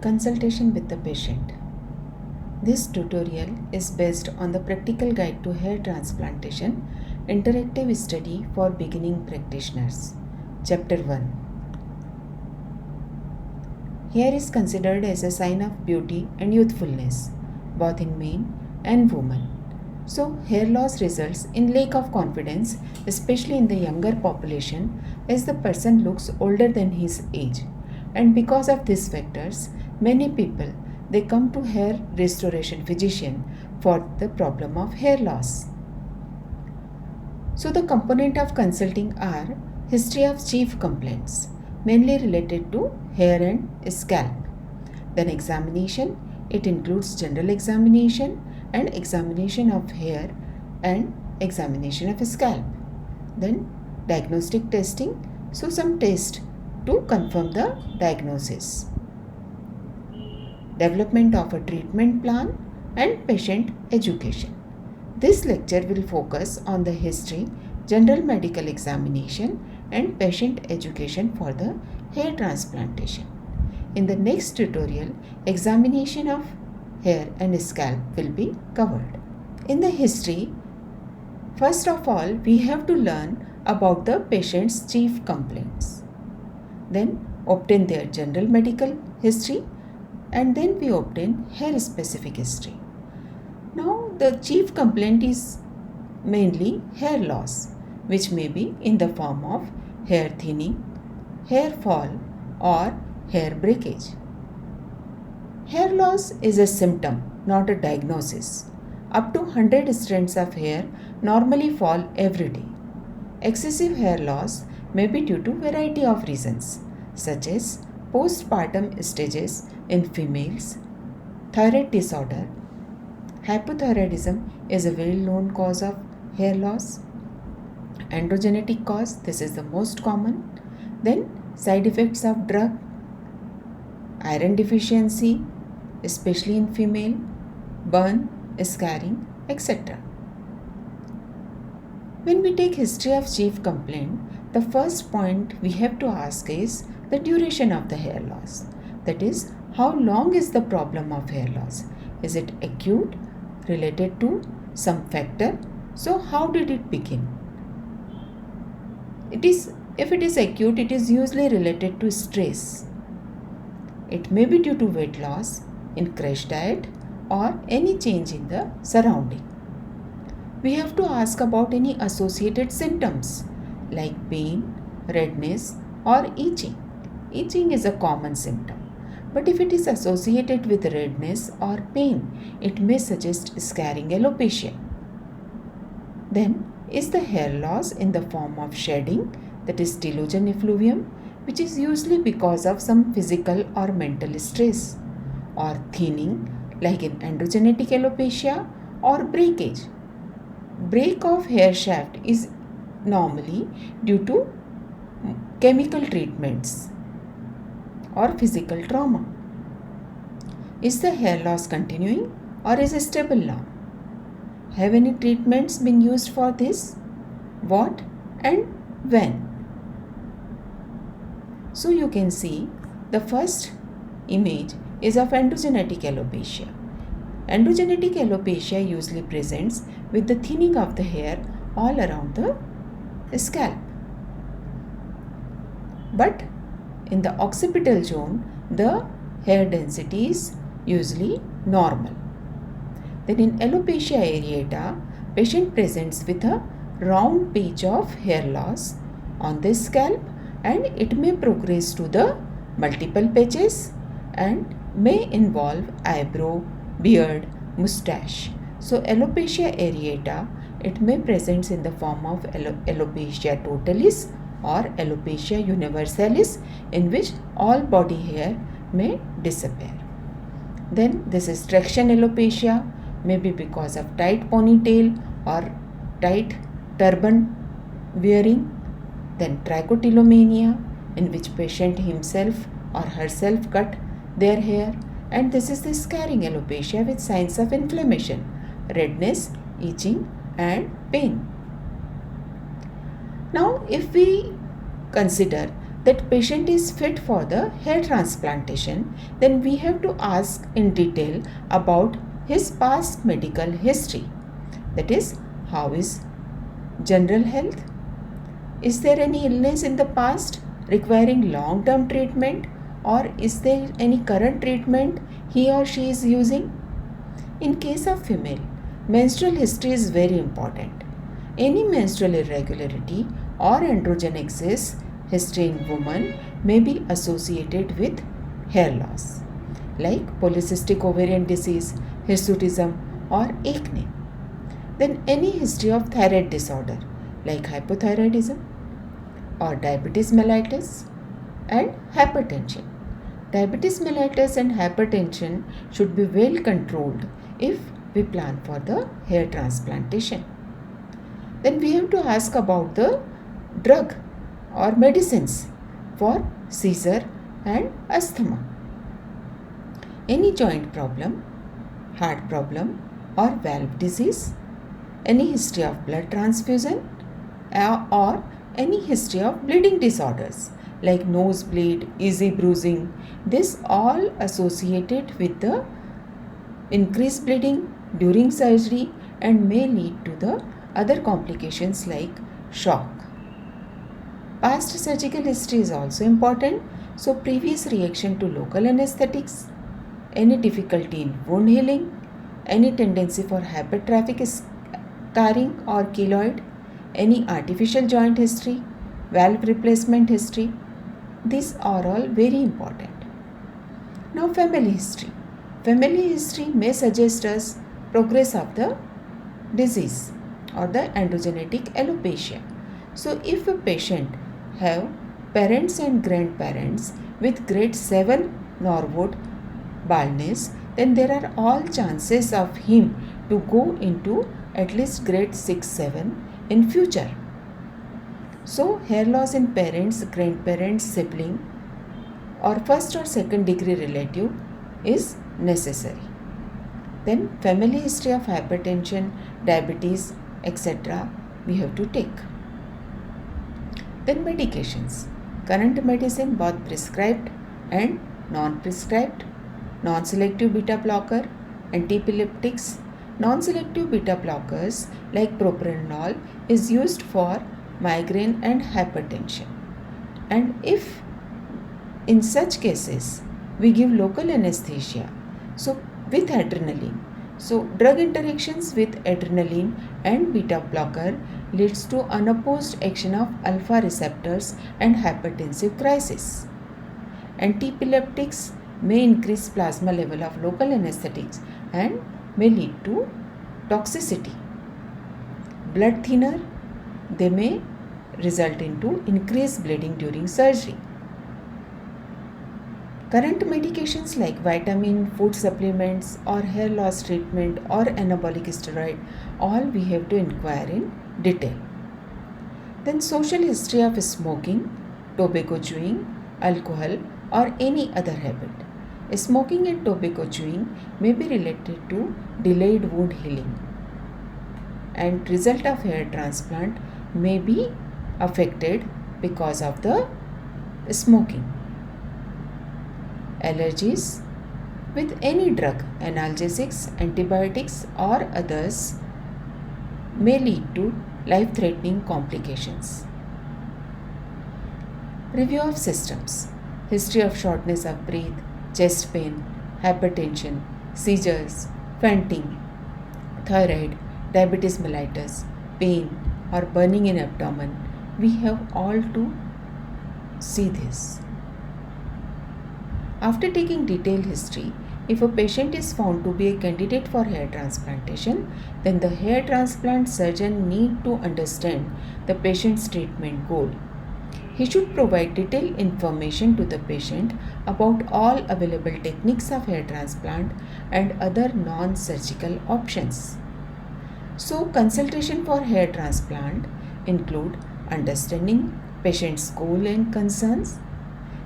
consultation with the patient. This tutorial is based on the Practical Guide to Hair Transplantation Interactive Study for Beginning Practitioners. Chapter 1. Hair is considered as a sign of beauty and youthfulness, both in men and women. So, hair loss results in lack of confidence, especially in the younger population, as the person looks older than his age. And because of these factors, many people they come to hair restoration physician for the problem of hair loss. So, the component of consulting are history of chief complaints, mainly related to hair and scalp. Then examination, it includes general examination and examination of hair and examination of scalp. Then diagnostic testing, so some tests to confirm the diagnosis. Development of a treatment plan and patient education. This lecture will focus on the history, general medical examination and patient education for the hair transplantation. In the next tutorial, examination of hair and scalp will be covered. In the history, first of all, we have to learn about the patient's chief complaints. Then obtain their general medical history and then we obtain hair specific history. Now the chief complaint is mainly hair loss, which may be in the form of hair thinning, hair fall or hair breakage. Hair loss is a symptom, not a diagnosis. Up to 100 strands of hair normally fall every day. Excessive hair loss may be due to variety of reasons, such as postpartum stages in females, thyroid disorder. Hypothyroidism is a well-known cause of hair loss. Androgenetic cause, this is the most common. Then side effects of drug, iron deficiency, especially in female, burn, scarring, etc. When we take history of chief complaint, the first point we have to ask is the duration of the hair loss. That is, how long is the problem of hair loss? Is it acute, related to some factor? So how did it begin? If it is acute, it is usually related to stress. It may be due to weight loss, in crash diet or any change in the surrounding. We have to ask about any associated symptoms like pain, redness or itching. Itching is a common symptom, but if it is associated with redness or pain, it may suggest scarring alopecia. Then is the hair loss in the form of shedding, that is telogen effluvium, which is usually because of some physical or mental stress, or thinning like in androgenetic alopecia, or breakage. Break of hair shaft is normally due to chemical treatments or physical trauma. Is the hair loss continuing or is it stable now? Have any treatments been used for this? What and when? So you can see the first image is of androgenetic alopecia. Androgenetic alopecia usually presents with the thinning of the hair all around the scalp. But in the occipital zone, the hair density is usually normal. Then in alopecia areata, patient presents with a round patch of hair loss on the scalp and it may progress to the multiple patches and may involve eyebrow, beard, mustache. So alopecia areata, it may present in the form of alopecia totalis or alopecia universalis, in which all body hair may disappear. Then this is traction alopecia, maybe because of tight ponytail or tight turban wearing. Then trichotillomania, in which patient himself or herself cut their hair, and this is the scarring alopecia with signs of inflammation, redness, itching and pain. Now if we consider that patient is fit for the hair transplantation, then we have to ask in detail about his past medical history. That is, how is general health? Is there any illness in the past requiring long-term treatment, or is there any current treatment he or she is using? In case of female, menstrual history is very important. Any menstrual irregularity or androgenesis history in woman may be associated with hair loss, like polycystic ovarian disease, hirsutism, or acne. Then any history of thyroid disorder like hypothyroidism or diabetes mellitus and hypertension. Diabetes mellitus and hypertension should be well controlled if we plan for the hair transplantation. Then we have to ask about the drug or medicines for seizure and asthma. Any joint problem, heart problem or valve disease, any history of blood transfusion or any history of bleeding disorders like nosebleed, easy bruising, this all associated with the increased bleeding during surgery and may lead to the other complications like shock. Past surgical history is also important, so previous reaction to local anesthetics, any difficulty in wound healing, any tendency for hypertrophic scarring or keloid, any artificial joint history, valve replacement history, these are all very important. Now family history. Family history may suggest us progress of the disease or the androgenetic alopecia. So if a patient have parents and grandparents with grade 7 Norwood baldness, then there are all chances of him to go into at least grade 6-7 in future. So hair loss in parents, grandparents, sibling or first or second degree relative is necessary. Then family history of hypertension, diabetes, etc. we have to take. Then medications. Current medicine both prescribed and non-prescribed, non-selective beta blocker, antiepileptics. Non-selective beta blockers like propranolol is used for migraine and hypertension. And if in such cases we give local anesthesia, so with adrenaline. So drug interactions with adrenaline and beta blocker leads to unopposed action of alpha receptors and hypertensive crisis. Antiepileptics may increase plasma level of local anesthetics and may lead to toxicity. Blood thinner, they may result into increased bleeding during surgery. Current medications like vitamin, food supplements or hair loss treatment or anabolic steroid, all we have to inquire in detail. Then social history of smoking, tobacco chewing, alcohol or any other habit. Smoking and tobacco chewing may be related to delayed wound healing, and result of hair transplant may be affected because of the smoking. Allergies with any drug, analgesics, antibiotics or others may lead to life-threatening complications. Review of systems. History of shortness of breath, chest pain, hypertension, seizures, fainting, thyroid, diabetes mellitus, pain or burning in abdomen. We have all to see this. After taking detailed history, if a patient is found to be a candidate for hair transplantation, then the hair transplant surgeon need to understand the patient's treatment goal. He should provide detailed information to the patient about all available techniques of hair transplant and other non-surgical options. So, consultation for hair transplant include understanding patient's goal and concerns,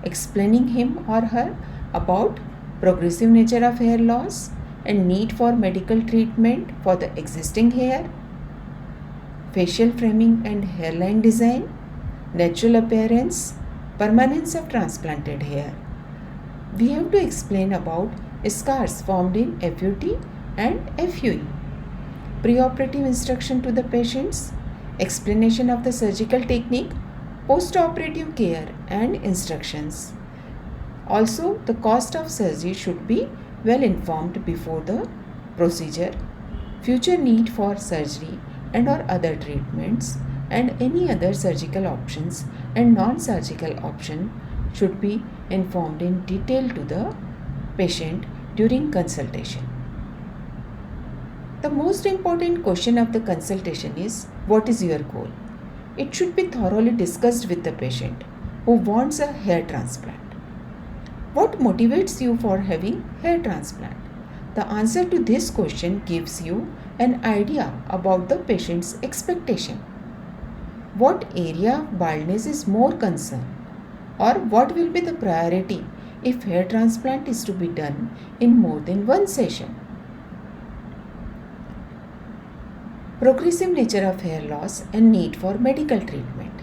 explaining him or her about progressive nature of hair loss and need for medical treatment for the existing hair, facial framing and hairline design, natural appearance, Permanence of transplanted hair. We have to explain about scars formed in FUT and FUE. Preoperative instruction to the patients, explanation of the surgical technique, postoperative care and instructions. Also, the cost of surgery should be well informed before the procedure, future need for surgery and or other treatments, and any other surgical options and non-surgical option should be informed in detail to the patient during consultation. The most important question of the consultation is, what is your goal? It should be thoroughly discussed with the patient who wants a hair transplant. What motivates you for having hair transplant? The answer to this question gives you an idea about the patient's expectation. What area of baldness is more concerned, or what will be the priority if hair transplant is to be done in more than one session? Progressive nature of hair loss and need for medical treatment.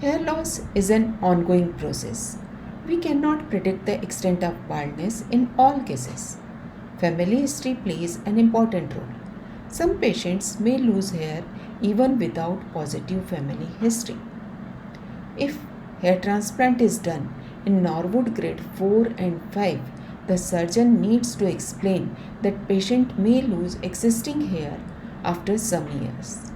Hair loss is an ongoing process. We cannot predict the extent of baldness in all cases. Family history plays an important role. Some patients may lose hair even without positive family history. If hair transplant is done in Norwood grade 4 and 5, the surgeon needs to explain that patient may lose existing hair after some years.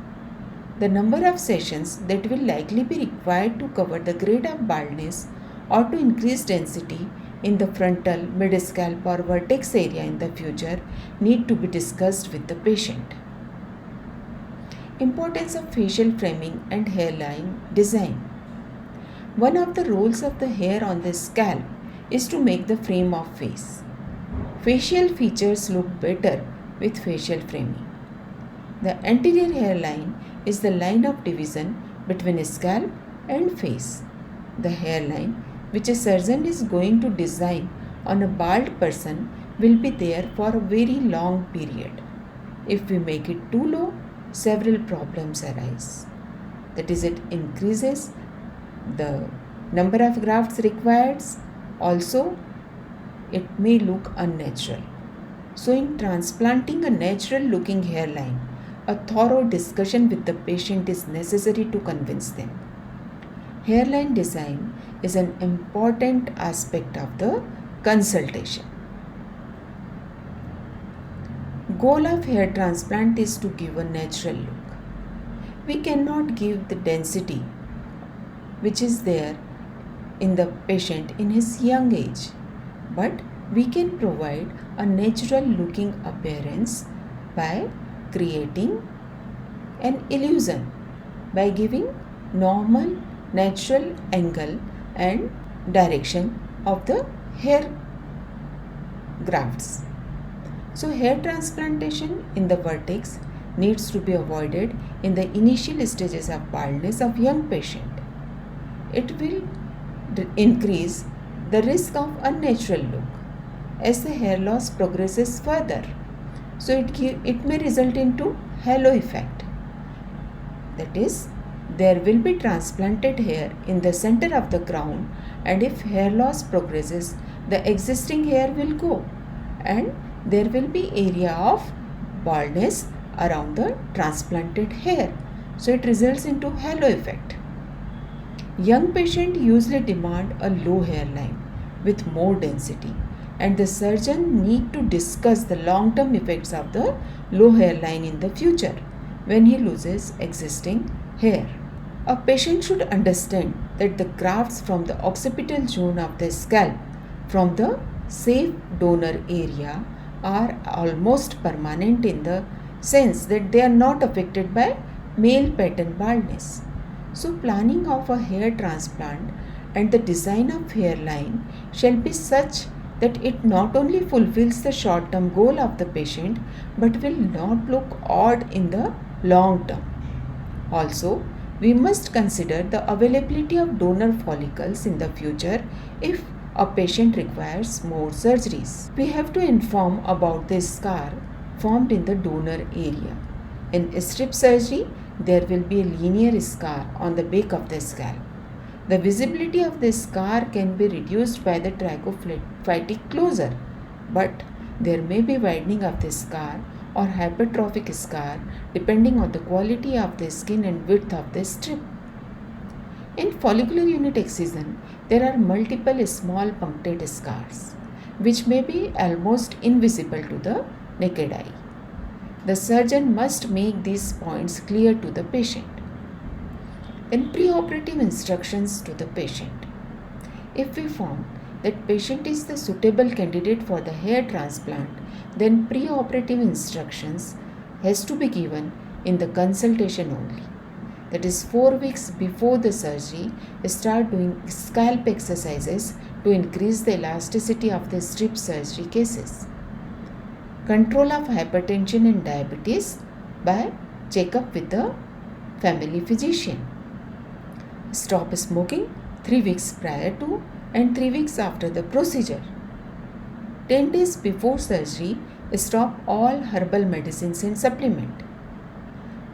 The number of sessions that will likely be required to cover the grade of baldness or to increase density in the frontal, mid-scalp or vertex area in the future need to be discussed with the patient. Importance of facial framing and hairline design. One of the roles of the hair on the scalp is to make the frame of face. Facial features look better with facial framing. The anterior hairline is the line of division between scalp and face. The hairline which a surgeon is going to design on a bald person will be there for a very long period. If we make it too low, several problems arise. That is, it increases the number of grafts required. Also, it may look unnatural. So, in transplanting a natural looking hairline, a thorough discussion with the patient is necessary to convince them. Hairline design is an important aspect of the consultation. Goal of hair transplant is to give a natural look. We cannot give the density which is there in the patient in his young age, but we can provide a natural looking appearance by creating an illusion, by giving normal natural angle and direction of the hair grafts. So hair transplantation in the vertex needs to be avoided in the initial stages of baldness of young patient. It will increase the risk of unnatural look as the hair loss progresses further. So it may result into halo effect. That is, there will be transplanted hair in the center of the crown, and if hair loss progresses, the existing hair will go and there will be area of baldness around the transplanted hair. So it results into halo effect. Young patients usually demand a low hairline with more density, and the surgeon need to discuss the long-term effects of the low hairline in the future when he loses existing hair. A patient should understand that the grafts from the occipital zone of the scalp from the safe donor area are almost permanent in the sense that they are not affected by male pattern baldness. So planning of a hair transplant and the design of hairline shall be such that it not only fulfills the short-term goal of the patient but will not look odd in the long term. Also, we must consider the availability of donor follicles in the future if a patient requires more surgeries. We have to inform about the scar formed in the donor area. In strip surgery, there will be a linear scar on the back of the scalp. The visibility of the scar can be reduced by the trachophytic closure, but there may be widening of the scar or hypertrophic scar depending on the quality of the skin and width of the strip. In follicular unit excision, there are multiple small punctate scars, which may be almost invisible to the naked eye. The surgeon must make these points clear to the patient. In preoperative instructions to the patient, if we found that patient is the suitable candidate for the hair transplant, then preoperative instructions has to be given in the consultation only. That is 4 weeks before the surgery, start doing scalp exercises to increase the elasticity of the strip surgery cases. Control of hypertension and diabetes by checkup with the family physician. Stop smoking 3 weeks prior to and 3 weeks after the procedure. 10 days before surgery, stop all herbal medicines and supplement.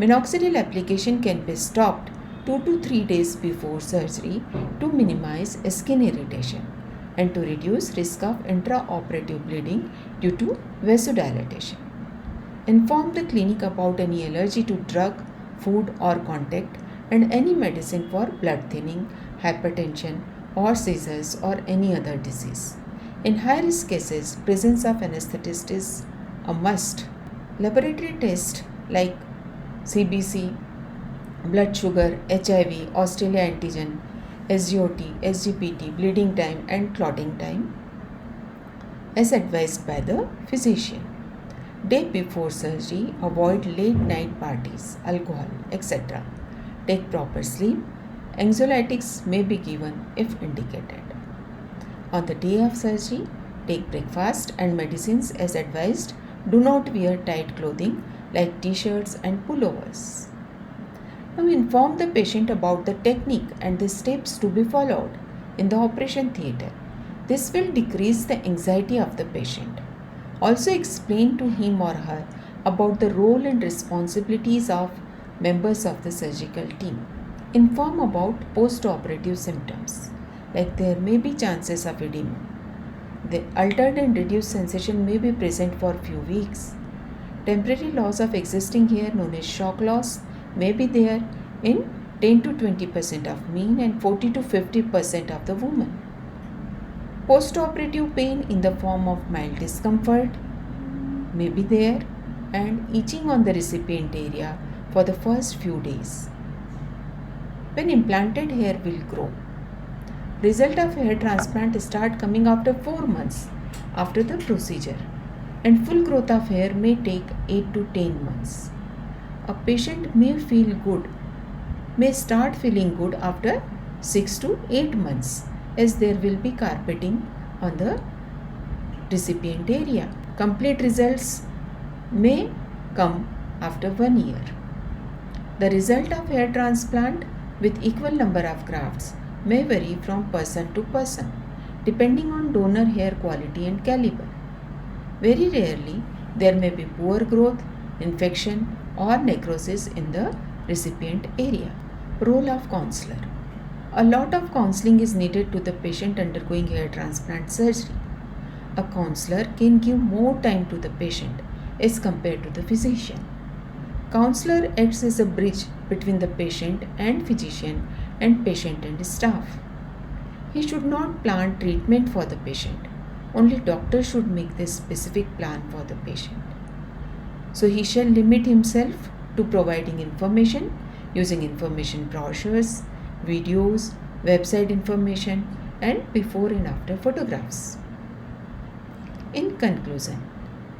Minoxidil application can be stopped 2 to 3 days before surgery to minimize skin irritation and to reduce risk of intraoperative bleeding due to vasodilatation. Inform the clinic about any allergy to drug, food or contact and any medicine for blood thinning, hypertension or seizures or any other disease. In high risk cases, presence of anesthetist is a must. Laboratory tests like CBC, blood sugar, HIV, Australia antigen, SGOT, SGPT, bleeding time and clotting time as advised by the physician. Day before surgery, avoid late night parties, alcohol, etc. Take proper sleep. Anxiolytics may be given if indicated. On the day of surgery, take breakfast and medicines as advised. Do not wear tight clothing like t-shirts and pullovers. Now inform the patient about the technique and the steps to be followed in the operation theatre. This will decrease the anxiety of the patient. Also explain to him or her about the role and responsibilities of members of the surgical team. Inform about post-operative symptoms, like there may be chances of edema. The altered and reduced sensation may be present for few weeks. Temporary loss of existing hair known as shock loss may be there in 10 to 20% of men and 40 to 50% of the women. Post-operative pain in the form of mild discomfort may be there and itching on the recipient area for the first few days. When implanted hair will grow. Result of hair transplant start coming after 4 months after the procedure and full growth of hair may take 8 to 10 months. A patient may start feeling good after 6 to 8 months as there will be carpeting on the recipient area. Complete results may come after 1 year. The result of hair transplant with equal number of grafts may vary from person to person depending on donor hair quality and caliber. Very rarely, there may be poor growth, infection or necrosis in the recipient area. Role of counselor. A lot of counseling is needed to the patient undergoing hair transplant surgery. A counselor can give more time to the patient as compared to the physician. Counselor acts as a bridge between the patient and physician and patient and staff. He should not plan treatment for the patient. Only doctor should make the specific plan for the patient. So he shall limit himself to providing information using information brochures, videos, website information and before and after photographs. In conclusion,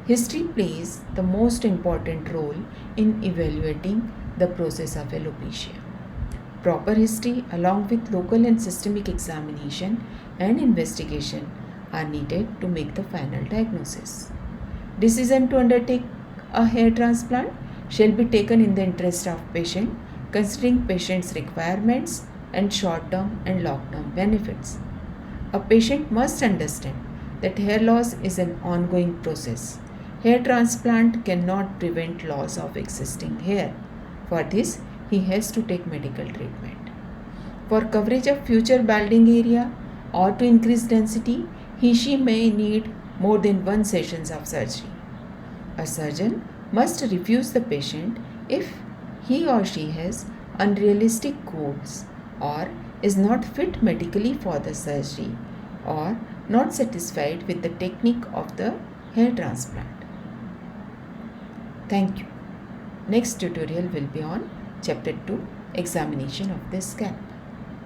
history plays the most important role in evaluating the process of alopecia. Proper history along with local and systemic examination and investigation are needed to make the final diagnosis. Decision to undertake a hair transplant shall be taken in the interest of patient, considering patient's requirements and short-term and long-term benefits. A patient must understand that hair loss is an ongoing process. Hair transplant cannot prevent loss of existing hair. For this, he has to take medical treatment. For coverage of future balding area or to increase density, he/she may need more than one sessions of surgery. A surgeon must refuse the patient if he or she has unrealistic goals or is not fit medically for the surgery or not satisfied with the technique of the hair transplant. Thank you. Next tutorial will be on Chapter 2, Examination of the Scalp.